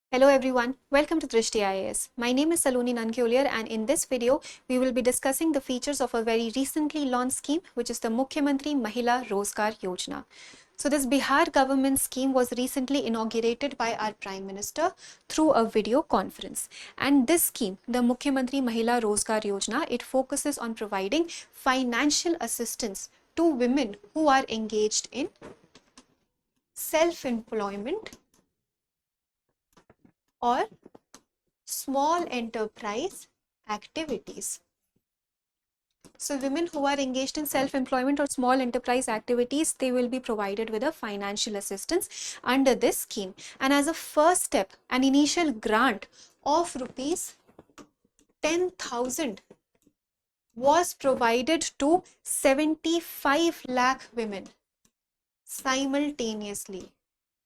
Hello everyone, welcome to Drishti IAS. My name is Saloni Nankyoliar and in this video, we will be discussing the features of a very recently launched scheme which is the Mukhyamantri Mahila Rozgar Yojana. So this Bihar government scheme was recently inaugurated by our Prime Minister through a video conference. And this scheme, the Mukhyamantri Mahila Rozgar Yojana, it focuses on providing financial assistance to women who are engaged in self-employment or small enterprise activities. So women who are engaged in self-employment or small enterprise activities, they will be provided with a financial assistance under this scheme. And as a first step, an initial grant of rupees 10,000 was provided to 75 lakh women simultaneously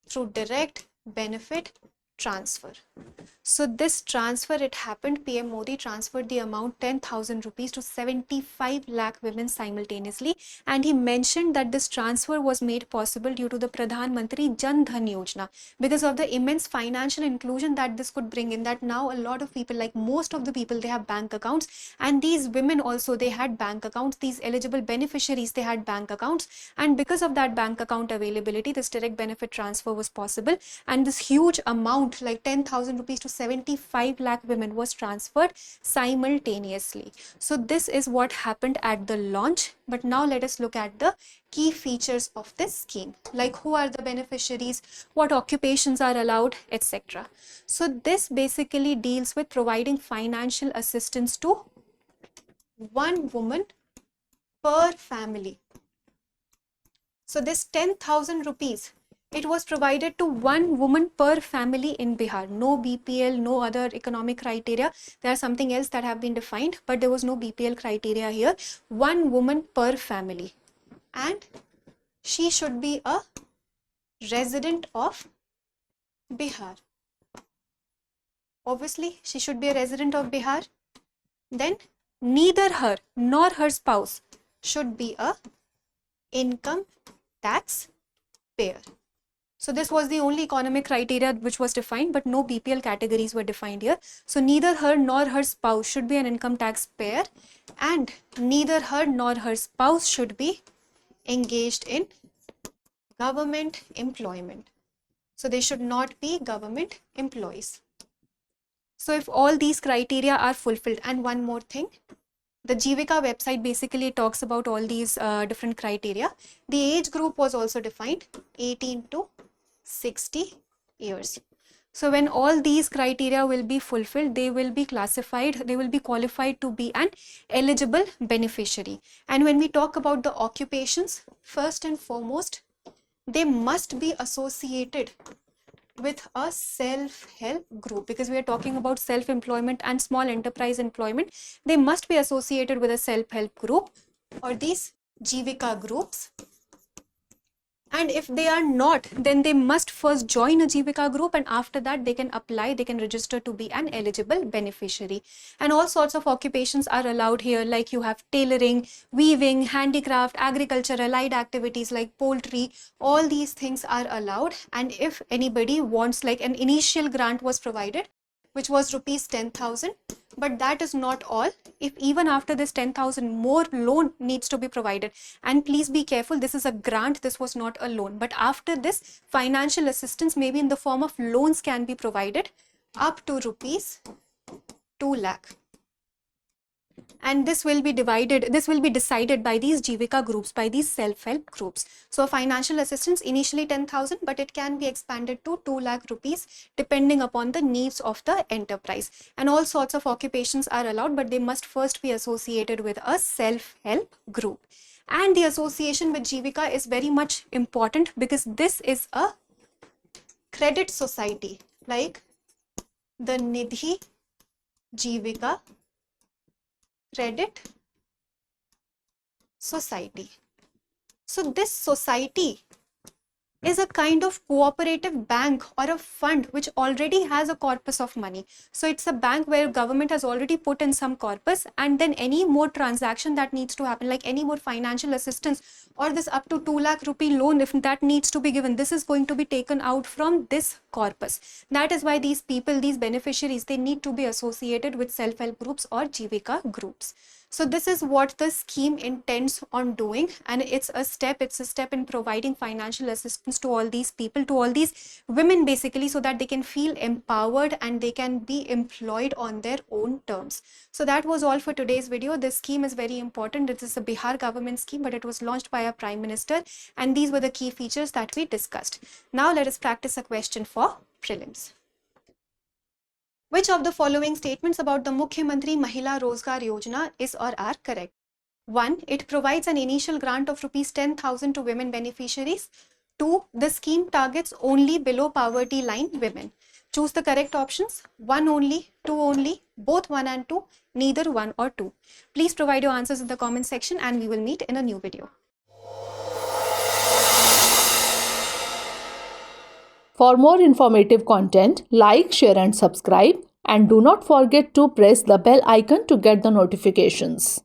through direct benefit transfer. So this transfer, it happened, PM Modi transferred the amount 10,000 rupees to 75 lakh women simultaneously, and he mentioned that this transfer was made possible due to the Pradhan Mantri Jan Dhan Yojana, because of the immense financial inclusion that this could bring in, that now a lot of people, like most of the people, they have bank accounts, and these women also, they had bank accounts, these eligible beneficiaries, they had bank accounts, and because of that bank account availability, this direct benefit transfer was possible, and this huge amount like 10,000 rupees to 75 lakh women was transferred simultaneously. So this is what happened at the launch. But now let us look at the key features of this scheme, like who are the beneficiaries, what occupations are allowed, etc. So this basically deals with providing financial assistance to one woman per family. So this 10,000 rupees, it was provided to one woman per family in Bihar. No BPL, no other economic criteria. There are something else that have been defined, but there was no BPL criteria here. One woman per family. And she should be a resident of Bihar. Obviously, she should be a resident of Bihar. Then neither her nor her spouse should be a income tax payer. So this was the only economic criteria which was defined, but no BPL categories were defined here. So neither her nor her spouse should be an income tax payer, and neither her nor her spouse should be engaged in government employment. So they should not be government employees. So if all these criteria are fulfilled, and one more thing, the Jivika website basically talks about all these different criteria. The age group was also defined, 18 to 60 years. So when all these criteria will be fulfilled, they will be classified, they will be qualified to be an eligible beneficiary. And when we talk about the occupations, first and foremost, they must be associated with a self-help group, because we are talking about self-employment and small enterprise employment. They must be associated with a self-help group or these Jivika groups. And if they are not, then they must first join a Jivika group, and after that they can apply, they can register to be an eligible beneficiary. And all sorts of occupations are allowed here, like you have tailoring, weaving, handicraft, agriculture, allied activities like poultry, all these things are allowed. And if anybody wants, like an initial grant was provided, which was rupees 10,000. But that is not all. If even after this 10,000, more loan needs to be provided. And please be careful, this is a grant, this was not a loan. But after this, financial assistance, maybe in the form of loans, can be provided up to rupees 2 lakh. And this will be decided by these Jivika groups, by these self-help groups. So financial assistance initially 10,000, but it can be expanded to 2 lakh rupees depending upon the needs of the enterprise. And all sorts of occupations are allowed, but they must first be associated with a self-help group. And the association with Jivika is very much important, because this is a credit society, like the Nidhi Jivika Credit Society. So this society, is a kind of cooperative bank or a fund which already has a corpus of money. So it's a bank where government has already put in some corpus, and then any more transaction that needs to happen, like any more financial assistance or this up to 2 lakh rupee loan, if that needs to be given, this is going to be taken out from this corpus. That is why these people, these beneficiaries, they need to be associated with self-help groups or Jivika groups. So this is what the scheme intends on doing, and it's a step in providing financial assistance to all these people, to all these women basically, so that they can feel empowered and they can be employed on their own terms. So that was all for today's video. This scheme is very important. It is a Bihar government scheme, but it was launched by our Prime Minister, and these were the key features that we discussed. Now let us practice a question for prelims. Which of the following statements about the Mukhyamantri Mahila Rozgar Yojana is or are correct? 1. It provides an initial grant of rupees 10,000 to women beneficiaries. 2. The scheme targets only below poverty line women. Choose the correct options. 1 only, 2 only, both 1 and 2, neither 1 or 2. Please provide your answers in the comment section, and we will meet in a new video. For more informative content, like, share and subscribe, and do not forget to press the bell icon to get the notifications.